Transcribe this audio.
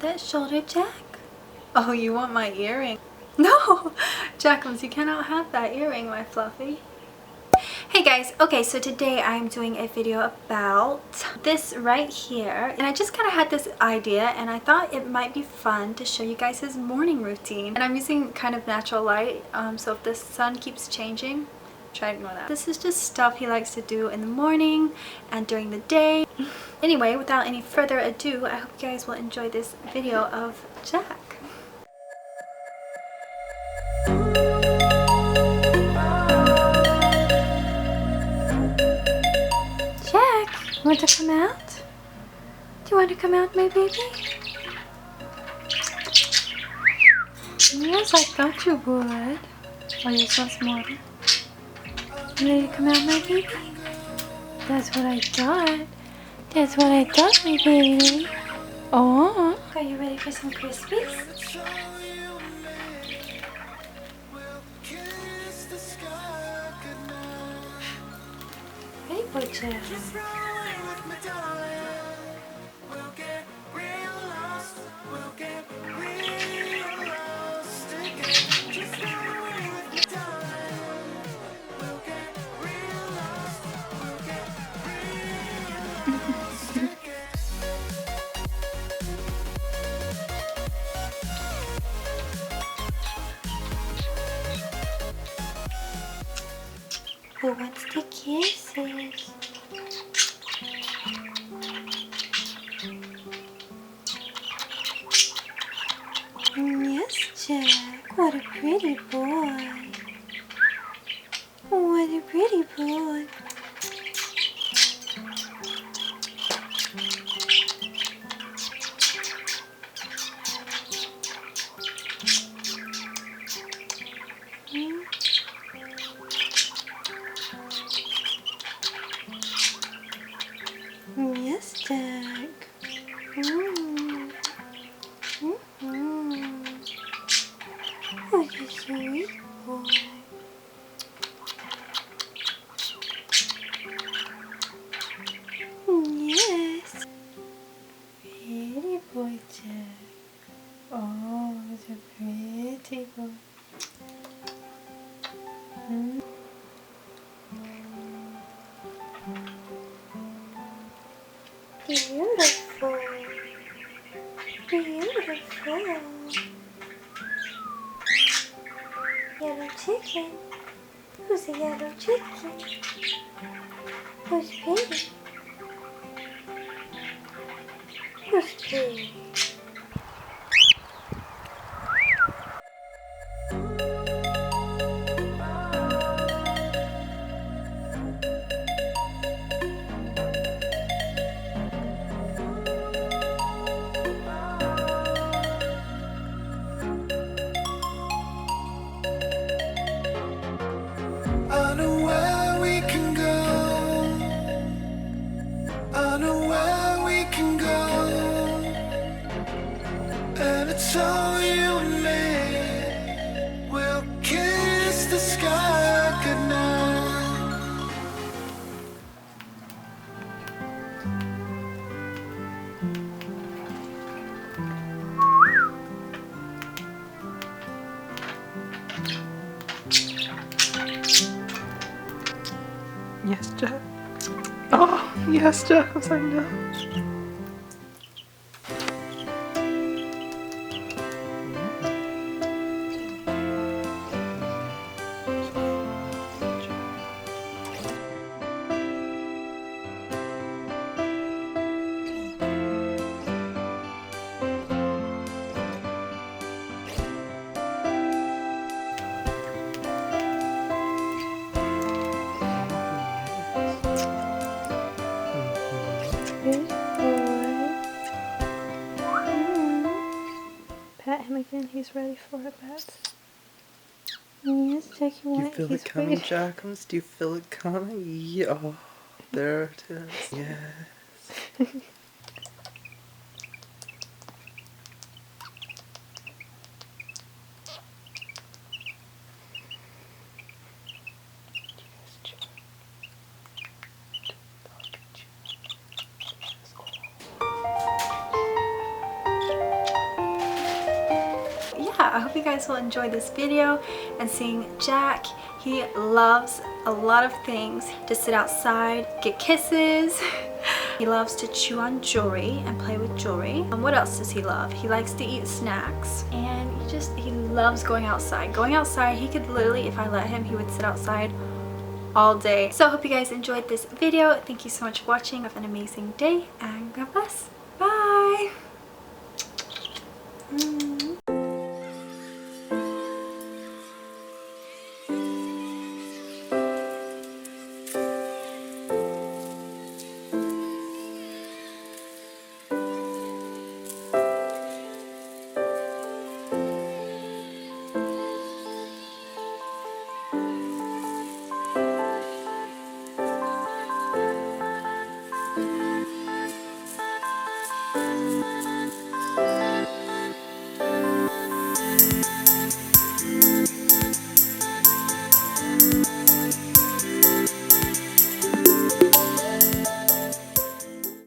that shoulder, Jack? Oh, you want my earring? No! Jackums, you cannot have that earring, my fluffy. Hey guys, okay, so today I'm doing a video about this right here, and I just kind of had this idea and I thought it might be fun to show you guys his morning routine. And I'm using kind of natural light, so if the sun keeps changing, try to ignore that. This is just stuff he likes to do in the morning and during the day. Anyway, without any further ado, I hope you guys will enjoy this video of Jack. Want to come out? Do you want to come out, my baby? Yes, I thought you would. Oh, you're so smart. You ready to come out, my baby? That's what I thought. That's what I thought, my baby. Oh, are you ready for some Krispies? Hey, boy, Jack. Who wants the kisses? Yes, Jack. What a pretty boy. What a pretty boy. Yes, Jack. Oh, you're so sweet boy. Yes. Pretty boy, Jack. Oh, it's a pretty boy. Beautiful. Beautiful. Yellow chicken. Who's a yellow chicken? Who's pretty? Who's pretty? It's all you and me. We'll kiss the sky goodnight. Yes, Jack. Oh, yes, Jack. I was like, no. Good boy. Pat him again. He's ready for it, Pat. Yes, Jack, you want Do you it? feel He's it coming, waiting. Jackums? Do you feel it coming? Yeah. Oh, there it is. Yes. guys will enjoy this video and seeing Jack. He loves a lot of things. To sit outside, get kisses. He loves to chew on jewelry and play with jewelry. What else does he love? He likes to eat snacks, and he loves going outside. Going outside, he could literally, if I let him, he would sit outside all day. So I hope you guys enjoyed this video. Thank you so much for watching. Have an amazing day and God bless. Bye.